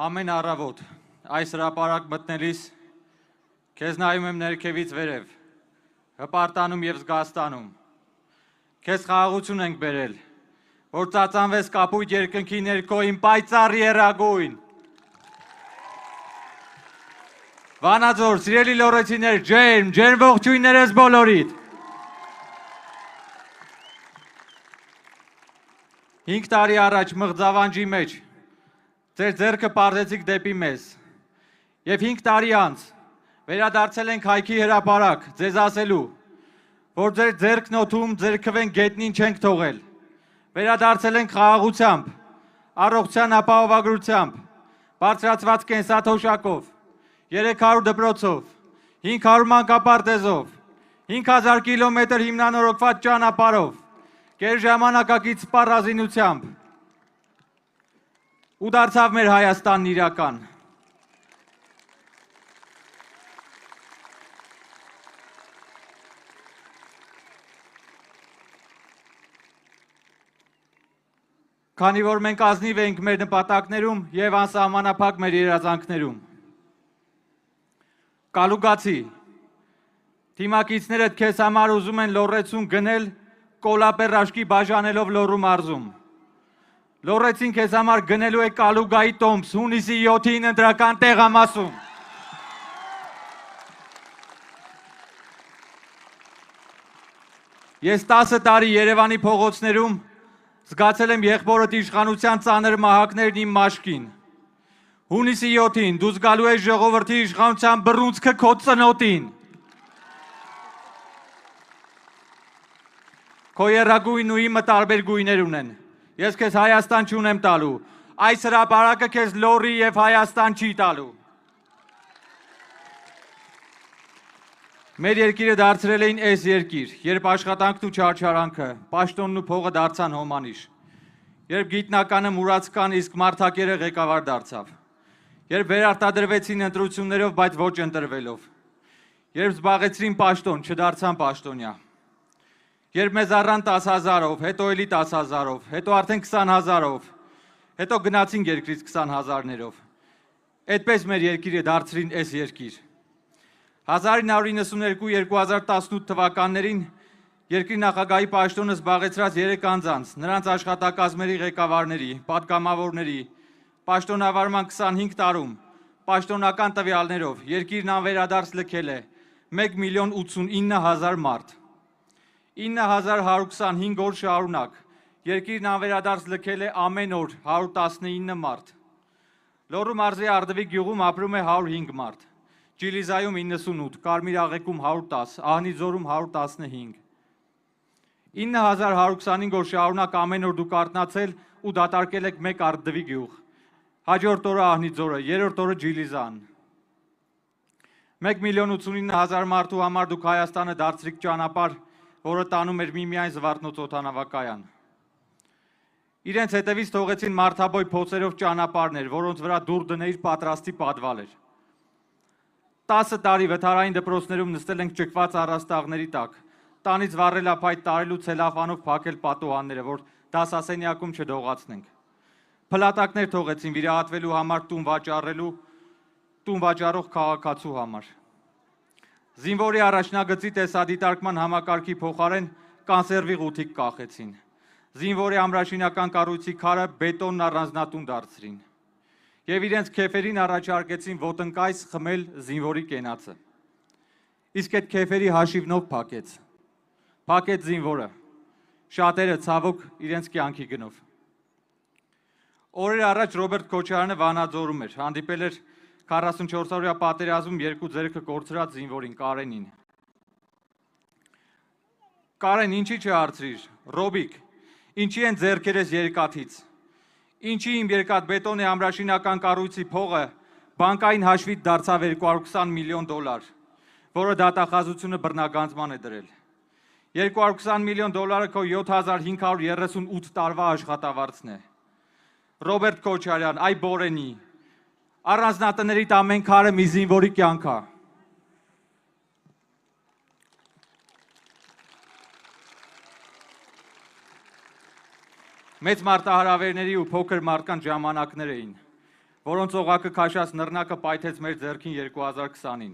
Ամեն առավոտ այս հրապարակ մտնելիս քեզ նայում եմ ներքևից վերև, հպարտանում և զգաստանում, քեզ խաղաղություն ենք բերել, որ ծածանվես կապույտ երկնքի ներքո իմ պայծառ եռագույն։ Վանաձոր, սիրելի լոռեցիներ, ջերմ ողջույններս բոլորիդ։ 5 տարի առաջ մղձավանջի մեջ ձեր ձեռքը պարզեցիք դեպի մեզ և 5 տարի անց վերադարձել ենք հայքի հրապարակ ձեզ ասելու, որ ձեր ձեռքն օդում ձեր քվեն գետնին չենք թողել, վերադարձել ենք խաղաղությամբ, առողջության ապահովագրությամբ, բարձրացված կենսաթոշակով, 300 դպրոցով, 500 մանկապարտեզով, 5000 կիլոմետր հիմնանորոգված ճանապարհով, գերժամանակակից սպառազինությամբ ու դարձավ մեր Հայաստանն իրական։ Քանի որ մենք ազնիվ ենք մեր նպատակներում և անսահմանափակ մեր երազանքներում։ Կալուգացի, թիմակիցներդ քեզ համար ուզում են լոռեցուն գնել կոլապեր աշկի բաժանելով Լոռու մարզում։ Լոռեցին քեզ համար գնելու է Կալուգայի տոմս հունիսի 7-ին ընտրական տեղամասում։ Ես 10 տարի Երևանի փողոցներում զգացել եմ եղբորդ իշխանության ծանր մահակներն իմ մաշկին։ Հունիսի 7-ին դու զգալու ես ժողովրդի իշխանության բռունցքը քո ծնոտին։ Քո եռագույնն ու իմը տարբեր գույներ ունեն։ Ես քեզ Հայաստան չունեմ տալու, այս հրապարակը քեզ Լոռի և Հայաստան չի տալու։ Մեր երկիրը դարձրել էին էս երկիր, երբ աշխատանքն ու չարչարանքը, պաշտոնն ու փողը դարձան հոմանիշ, երբ գիտնականը մուրացկան, իսկ մարդակերը ղեկավար դարձավ, երբ վերարտադրվեցին ընտրություններով, բայց ոչ ընտրվելով, երբ զբաղեցրին պաշտոն, չդարձան պաշտոնյա, երբ մեզ առան 10,000-ով, հետո էլի 10,000-ով, հետո արդեն 20,000-ով, հետո գնացին երկրից 20,000-ներով, այդպես մեր երկիրը դարձրին էս երկիր։ 1992-2018 թվականներին երկրի նախագահի պաշտոնը զբաղեցրած 3 անձանց, նրանց աշխատակազմերի ղեկավարների, պատգամավորների, պաշտոնավարման 25 տարում, պաշտոնական տվյալներով, երկիրն անվերադարձ լքել է 1,089,000 մարդ։ 9125 օր շարունակ, երկիրն անվերադարձ լքել է ամեն օր 119 մարդ։ Լոռու մարզի Արդվիկ գյուղում ապրում է 105 մարդ, Ջիլիզայում 98, Կարմիր աղեքում 110, Ահնիձորում 115։ 9125 օր շարունակ ամեն օր դուք արթնացել ու դատարկել եք մեկ Արդվիկ գյուղ, հաջորդ օրը Ահնիձորը, երրորդ օրը Ջիլիզան։ 1,089,000 մարդու համար դուք Հայաստանը դարձրիք ճանապարհ, որը տանում էր միմիայն Զվարթնոց օդանավակայան։ Իրենց հետևից թողեցին մարդաբոյ փոցերով ճանապարհներ, որոնց վրա դուռ դնեիր պատրաստի պատվալ էր։ 10 տարի վթարային դպրոցներում նստել ենք ճկված առաստաղների տակ, տանից վառելափայտ տարելու ցելոֆանով փակել պատուհանները, որ դասասենյակում չդողացնենք։ Փլատակներ թողեցին վիրահատվելու համար տուն վաճառող քաղաքացու համար։ Զինվորի առաջնագծի տեսադիտարկման համակարգի փոխարեն կանսերվի ղութիկ կախեցին։ Զինվորի ամրաշինական կառույցի քարը բետոնն առանձնատուն դարձրին։ Եվ իրենց քեֆերին առաջարկեցին ոտնկայս խմել զինվորի կենացը։ Իսկ այդ քեֆերի հաշիվնով փակեց զինվորը։ Շատերը ցավոք իրենց կյանքի գնով։ Օրեր առաջ Ռոբերտ Քոչարյանը Վանաձորում էր, հանդիպել էր 44-օրյա պատերազմում 2 ձեռքը կորցրած զինվորին Կարենին։ Կարեն, ինչի չհարցրիր, Ռոբիկ, ինչի են ձեռքերս երկաթից, ինչի իմ երկաթբետոնե ամրաշինական կառույցի փողը բանկային հաշվից դարձավ 220 միլիոն դոլար, որը դատախազությունը բռնագանձման է դրել։ 220 միլիոն դոլարը քո 7538 տարվա աշխատավարձն է։ Ռոբերտ Քոչարյան, այ Բորենի, առանձնատներիդ ամեն քարը մի զինվորի կյանք է։ Մեծ մարտահրավերների ու փոքր մարդկանց ժամանակներ էին, որոնց օղակը քաշած նռնակը պայթեց մեր ձեռքին 2020-ին։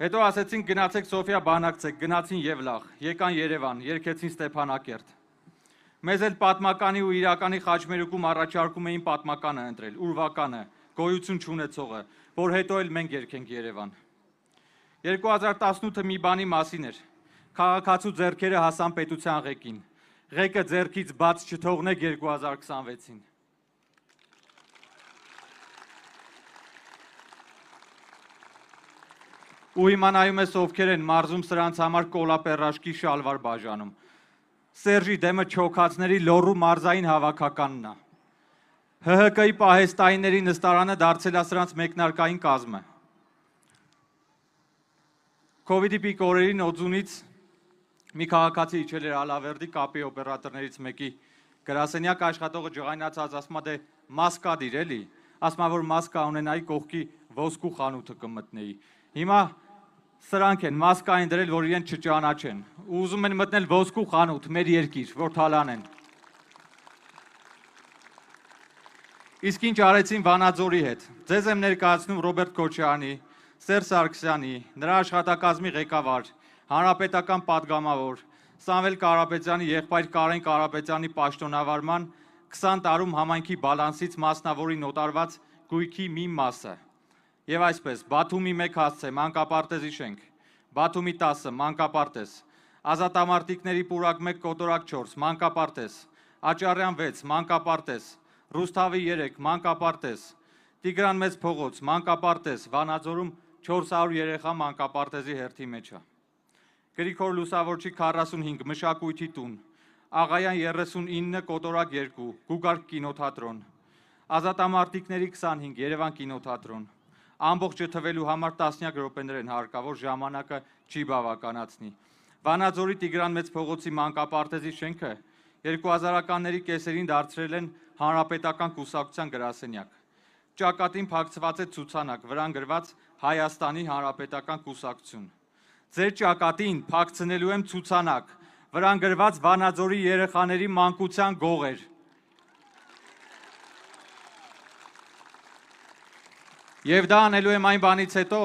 Հետո ասեցին գնացեք Սոֆիա բանակցեք, գնացին Եվլախ, եկան Երևան, երգեցին Ստեփանակերտ։ Մեզ էլ պատմականի ու իրականի խաչմերուկում առաջարկում էին պատմականը ընտրել, ուրվականը, գոյություն չունեցողը, որ հետո էլ մենք երգենք Երևան։ 2018-ը մի բանի մասին էր։ Քաղաքացու ձեռքերը հասան պետության ղեկին։ Ղեկը ձեռքից բաց չթողնեք 2026-ին։ Ու հիմա նայում ես ովքեր են մարզում սրանց համար կոլապերաշկի շալվար բաժանում։ Սերժի դեմը չոքացների լոռու մարզային հավաքականն է։ ՀՀԿ-ի պահեստայինների նստարանը դարձել է սրանց մեկնարկային կազմը։ Քովիդի պիկ օրերին Օձունից մի քաղաքացի իջել էր Ալավերդի կապի օպերատորներից մեկի գրասենյակ աշխատողը ջղայնացած ասում է դե մասկա դիր էլի, ասում է որ մասկա ունենայի կողքի ոսկու խանութը կմտնեի։ Հիմա սրանք են մասկա են դրել, որ իրեն չճանաչեն ու ուզում են մտնել ոսկու խանութ, մեր երկիր, որ թալանեն։ Իսկ ինչ արեցին Վանաձորի հետ։ Ձեզ եմ ներկայացնում Ռոբերտ Քոչարյանի, Սերժ Սարգսյանի, նրա աշխատակազմի ղեկավար, հանրապետական պատգամավոր, Սամվել Կարապետյանի եղբայր Կարեն Կարապետյանի պաշտոնավարման 20 տարում համայնքի բալանսից մասնավորին օտարված գույքի մի մասը։ Եվ այսպես, Բաթումի 1 հասցե, մանկապարտեզի շենք, Բաթումի 10, մանկապարտեզ, Ազատամարտիկների պուրակ 1, կոտորակ 4, մանկապարտեզ, Աճարյան 6, մանկապարտեզ, Ռուսթավի 3, մանկապարտեզ, Տիգրան Մեծ փողոց, մանկապարտեզ, Վանաձորում 400 երեխա մանկապարտեզի հերթի մեջ է։ Գրիգոր Լուսավորչի 45, Մշակույթի տուն, Աղայան 39, կոտորակ 2, Գուգարք կինոթատրոն, Ազատամարտիկների 25, Երևան կինոթատրոն, ամբողջը թվելու համար տասնյակ րոպեներ են հարկավոր, ժամանակը չի բավականացնի։ Վանաձորի Տիգրան Մեծ փողոցի մանկապարտեզի շենքը 2000-ականների կեսերին դարձրել են հանրապետական կուսակցության գրասենյակ։ Ճակատին փակցված է ցուցանակ, վրան գրված Հայաստանի հանրապետական կուսակցություն։ Ձեր ճակատին փակցնելու եմ ցուցանակ, վրան գրված Վանաձորի երեխաների մանկության գողեր։ Եվ դա անելու եմ այն բանից հետո,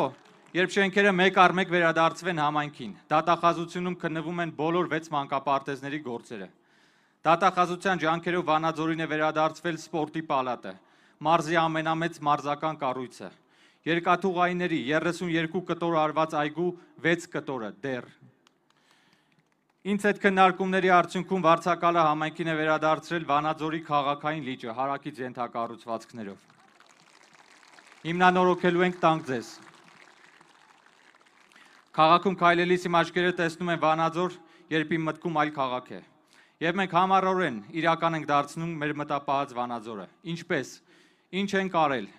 երբ շենքերը մեկ առ մեկ վերադարձվեն համայնքին, դատախազությունում քննվում են բոլոր 6 մանկապարտեզների գործերը։ Դատախազության ջանքերով Վանաձորին է վերադարձվել սպորտի պալատը, մարզի ամենամեծ մարզական կառույցը, երկաթուղայիների 32 կտոր արված այգու 6 կտորը դեռ։ Ինձ հետ քննարկումների արդյունքում վարձակալը համայնքին է վերադարձրել Վանաձորի քաղաքային լիճը հարակից ենթակառուցվածքներով։ Հիմնանորոգելու ենք տանք ձեզ։ Քաղաքում քայլելիս իմ աչքերը տեսնում են Վանաձոր, երբ իմ մտքում այլ քաղաք է։ Եվ մենք համառորեն իրական ենք դարձնում մեր մտապահած Վանաձորը։ Ինչպես, ինչ ենք արել։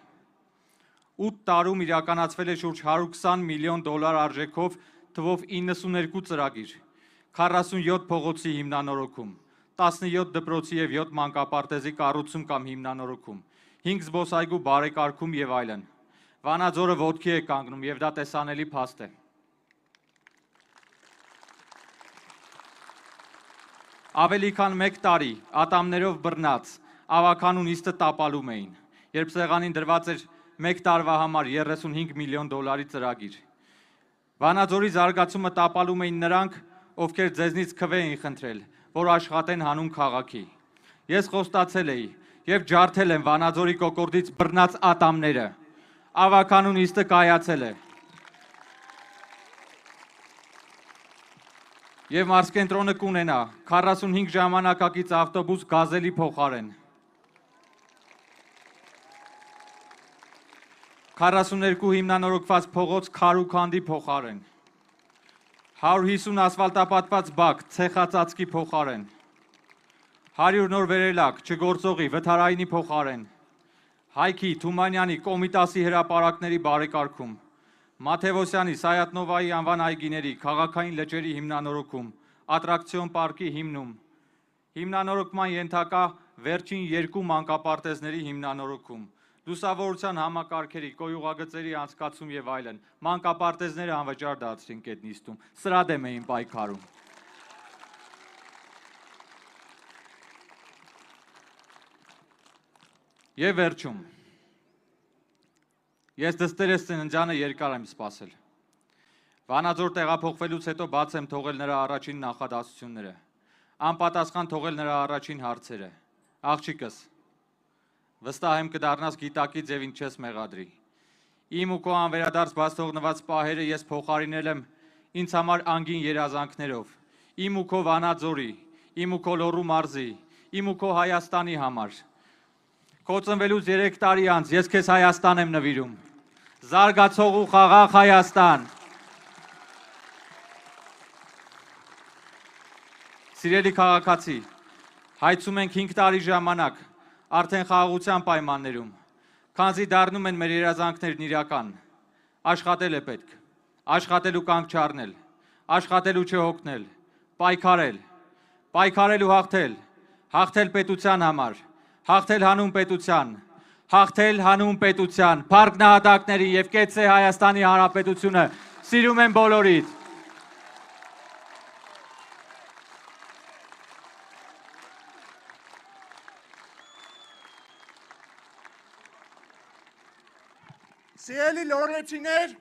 8 տարում իրականացվել է շուրջ 120 միլիոն դոլար արժեքով թվով 92 ծրագիր, 47 փողոցի հիմնանորոգում, 17 դպրոցի և 7 մանկապարտեզի կառուցում կամ հիմնանորոգում, 5 զբոսայգու բարեկարգում և այլն։ Վանաձորը ոտքի է կանգնում և դա տեսանելի փաստ է։ Ավելի քան 1 տարի ատամներով բռնած ավագանու նիստը տապալում էին, երբ սեղանին դրված էր 1 տարվա համար 35 միլիոն դոլարի ծրագիր։ Վանաձորի զարգացումը տապալում էին նրանք, ովքեր ձեզնից քվե էին խնդրել, որ աշխատեն հանուն քաղաքի։ Ես խոստացել էի և ջարդել եմ Վանաձորի կոկորդից բռնած ատամները։ Ավագանու նիստը կայացել է։ Եվ մարզկենտրոնը կունենա 45 ժամանակակից ավտոբուս գազելի փոխարեն, 42 հիմնանորոգված փողոց քարուքանդի փոխարեն, 150 ասֆալտապատված բակ ցեխածածկի փոխարեն, 100 նոր վերելակ չգործողի վթարայինի փոխարեն, Հայքի, Թումանյանի, Կոմիտասի հրապարակների բարեկարգում, Մաթևոսյանի, Սայատնովայի անվան այգիների, քաղաքային լճերի հիմնանորոգում, ատրակցիոն պարկի հիմնում, հիմնանորոգման ենթակա վերջին 2 մանկապարտեզների հիմնանորոգում, լուսավորության համակարգերի, կոյուղագծերի անցկացում և այլն, մանկապարտեզները անվճար դարձրին, այդ նիստում, սրա դեմ էին պայքարում։ Եվ վերջում, ես դստերես ծննդյանը երկար եմ սպասել։ Վանաձոր տեղափոխվելուց հետո բաց եմ թողել նրա առաջին նախադասությունները, անպատասխան թողել նրա առաջին հարցերը։ Աղջիկս, վստահ եմ կդառնաս գիտակից եւ ինչ չես մեղադրի։ Իմ ու քո անվերադարձ բաց թողնված պահերը ես փոխարինել եմ ինձ համար անգին երազանքներով, իմ ու քո Վանաձորի, իմ ու քո Լոռու մարզի, իմ ու քո Հայաստանի համար։ Քո ծնվելուց 3 տարի անց ես քեզ Հայաստան եմ նվիրում, զարգացող ու խաղաղ Հայաստան։ Սիրելի քաղաքացի, հայցում ենք 5 տարի ժամանակ, արդեն խաղաղության պայմաններում, քանզի դառնում են մեր երազանքներն իրական։ Աշխատել է պետք, աշխատելու կանգ չառնել, աշխատելու չհոգնել, պայքարել, պայքարել ու հաղթել, հաղթել պետության համար, հաղթել հանուն պետության, հաղթել հանուն պետության, փառք նահատակների եւ կեցցե Հայաստանի Հանրապետությունը, սիրում եմ բոլորիդ։ Սիրելի լոռեցիներ,